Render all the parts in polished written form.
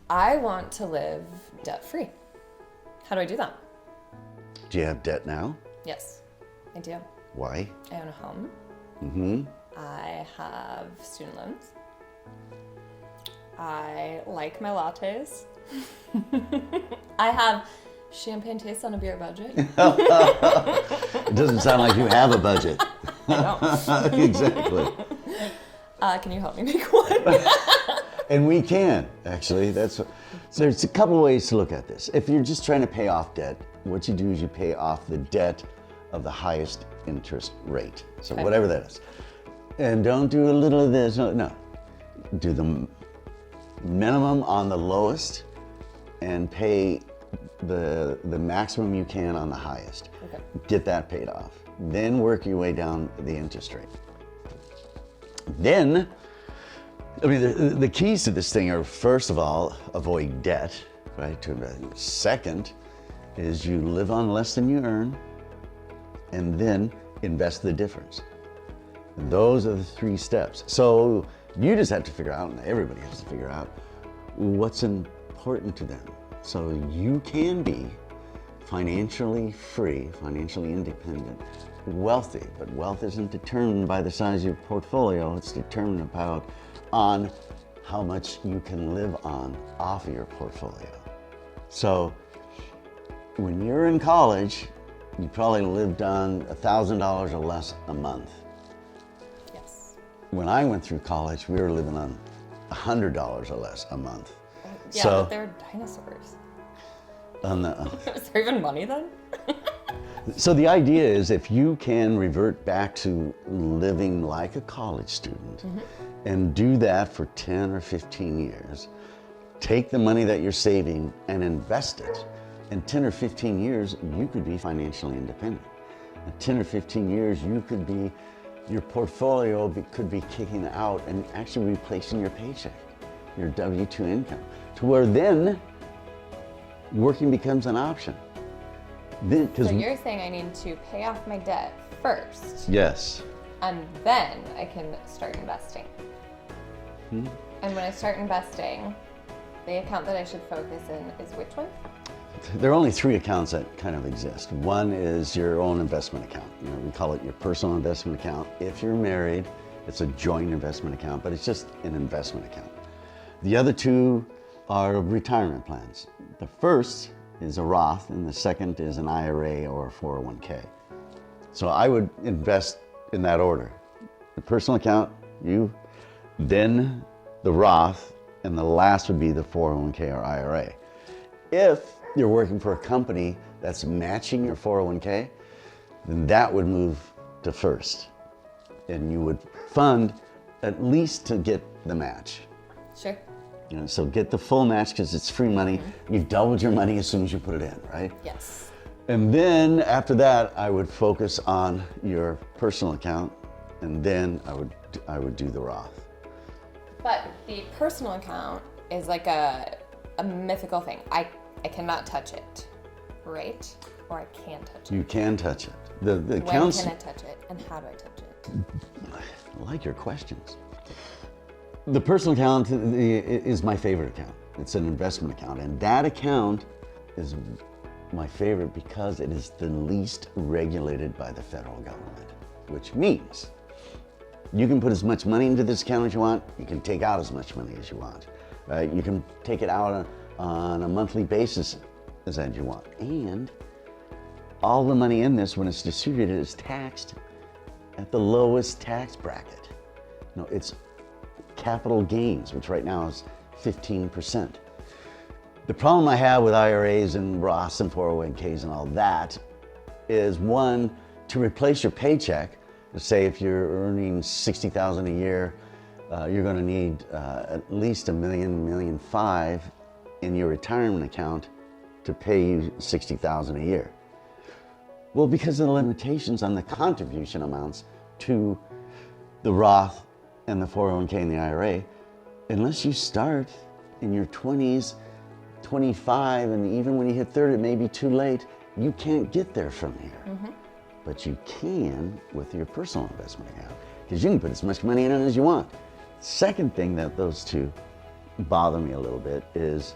I want to live debt-free. How do I do that? Do you have debt now? Yes, I do. Why? I own a home. Mm-hmm. I have student loans. I like my lattes. I have champagne taste on a beer budget. It doesn't sound like you have a budget. I don't. Exactly. Can you help me make one? And we can, actually. So there's a couple ways to look at this. If you're just trying to pay off debt, what you do is you pay off the debt of the highest interest rate. So Okay. whatever that is. And don't do a little of this, no. Do the minimum on the lowest and pay the maximum you can on the highest. Okay. Get that paid off. Then work your way down the interest rate. Then, I mean, the keys to this thing are, first of all, avoid debt, right? Second is you live on less than you earn, and then invest the difference. And those are the 3 steps. So you just have to figure out, and everybody has to figure out, what's important to them. So you can be financially free, financially independent, wealthy, but wealth isn't determined by the size of your portfolio. It's determined on how much you can live on off of your portfolio. So when you're in college, you probably lived on $1,000 or less a month. Yes. When I went through college, we were living on $100 or less a month. Yeah, So- but they're dinosaurs. On the, Is there even money then? So the idea is if you can revert back to living like a college student and do that for 10 or 15 years, take the money that you're saving and invest it. In 10 or 15 years, you could be financially independent. In 10 or 15 years, your portfolio could be kicking out and actually replacing your paycheck, your W-2 income, to where then working becomes an option. Then, So you're saying I need to pay off my debt first, yes. and then I can start investing. And when I start investing, the account that I should focus in is which one? There are only 3 accounts that kind of exist. One is your own investment account. We call it your personal investment account. If you're married, it's a joint investment account, but it's just an investment account. The other 2 are retirement plans. The first is a Roth, and the second is an IRA or a 401k. So I would invest in that order. The personal account, then the Roth, and the last would be the 401k or IRA. If you're working for a company that's matching your 401k, then that would move to first. And you would fund at least to get the match. Sure. So get the full match because it's free money. You've doubled your money as soon as you put it in, right? Yes. And then after that, I would focus on your personal account, and then I would do the Roth. But the personal account is like a mythical thing. I cannot touch it, right? Or I can touch it. You can touch it. The When accounts. can I touch it, and how do I touch it? I like your questions. The personal account is my favorite account. It's an investment account, and that account is my favorite because it is the least regulated by the federal government, which means you can put as much money into this account as you want. You can take out as much money as you want. You can take it out on a monthly basis as you want. And all the money in this, when it's distributed, is taxed at the lowest tax bracket. It's capital gains, which right now is 15%. The problem I have with IRAs and Roths and 401ks and all that is, one, to replace your paycheck. Let's say if you're earning $60,000 a year, you're going to need at least $1 million, $1.5 million in your retirement account to pay you $60,000 a year. Well, because of the limitations on the contribution amounts to the Roth and the 401k and the IRA, unless you start in your 20s, 25, and even when you hit 30, it may be too late, you can't get there from here. But you can with your personal investment account, because you can put as much money in it as you want. Second thing that those 2 bother me a little bit is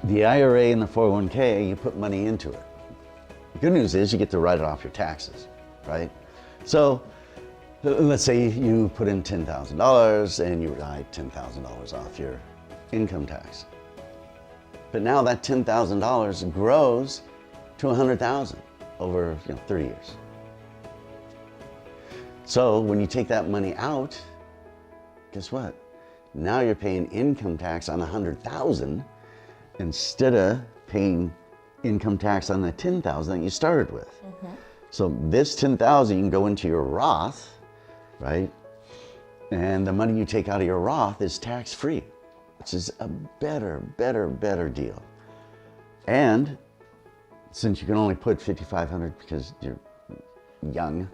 the IRA and the 401k, you put money into it. The good news is you get to write it off your taxes, right? So let's say you put in $10,000 and you write $10,000 off your income tax. But now that $10,000 grows to $100,000 over 30 years. So when you take that money out, guess what? Now you're paying income tax on $100,000 instead of paying income tax on the $10,000 that you started with. So this $10,000 you can go into your Roth, right? And the money you take out of your Roth is tax-free, which is a better deal. And since you can only put $5,500 because you're young,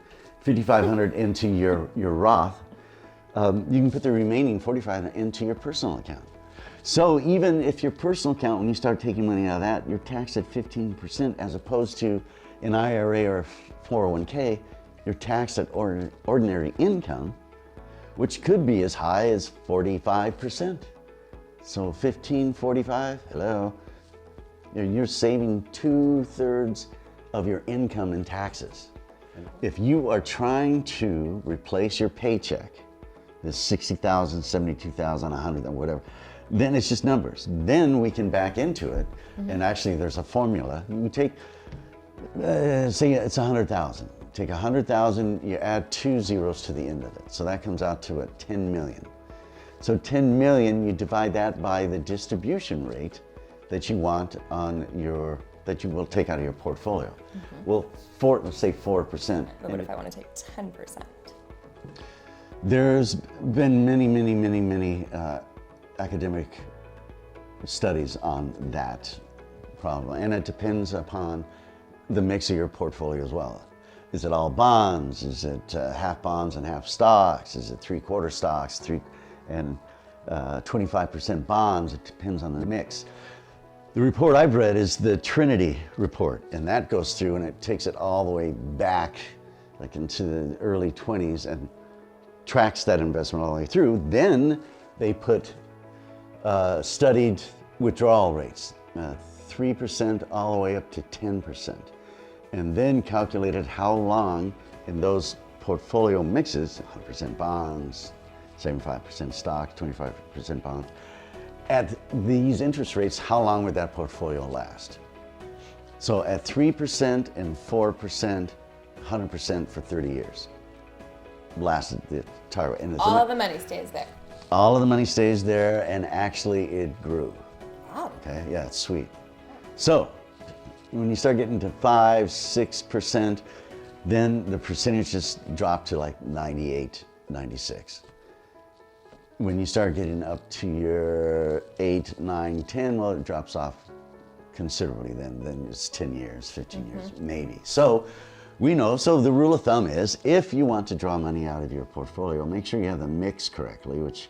$5,500 into your Roth, you can put the remaining $4,500 into your personal account. So even if your personal account, when you start taking money out of that, you're taxed at 15% as opposed to an IRA or 401k, you're taxed at ordinary income, which could be as high as 45%. So 15, 45, hello. You're saving 2/3 of your income in taxes. If you are trying to replace your paycheck, this 60,000, 72,000, 100, or whatever, then it's just numbers. Then we can back into it, and actually there's a formula. You take, say it's 100,000. Take 100,000, you add 2 zeros to the end of it. So that comes out to 10 million. So 10 million, you divide that by the distribution rate that you want on that you will take out of your portfolio. Well, let's say 4%. But what if I want to take 10%? There's been many academic studies on that problem, and it depends upon the mix of your portfolio as well. Is it all bonds? Is it half bonds and half stocks? Is it 3/4 stocks, 25% bonds? It depends on the mix. The report I've read is the Trinity report, and that goes through and it takes it all the way back, like into the early 20s, and tracks that investment all the way through. Then they put studied withdrawal rates, 3% all the way up to 10%, and then calculated how long in those portfolio mixes, 100% bonds, 75% stock, 25% bonds, at these interest rates, how long would that portfolio last? So at 3% and 4%, 100% for 30 years. Lasted the entire way. And All of the money stays there. all of the money stays there, and actually it grew. Wow. Okay, yeah, it's sweet. So when you start getting to 5, 6%, then the percentages drop to like 98, 96. When you start getting up to your 8, 9, 10, well, it drops off considerably then it's 10 years, 15 years, maybe. So we know, so the rule of thumb is if you want to draw money out of your portfolio, make sure you have the mix correctly, which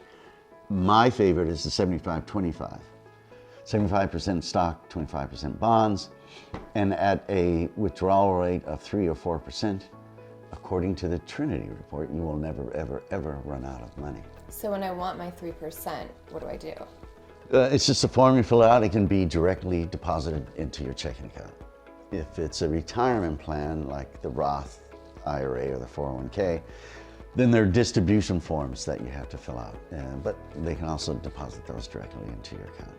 my favorite is the 75-25. 75% stock, 25% bonds, and at a withdrawal rate of 3 or 4%, according to the Trinity report, you will never, ever run out of money. So when I want my 3%, what do I do? It's just a form you fill out. It can be directly deposited into your checking account. If it's a retirement plan like the Roth IRA or the 401k, then there are distribution forms that you have to fill out. But they can also deposit those directly into your account.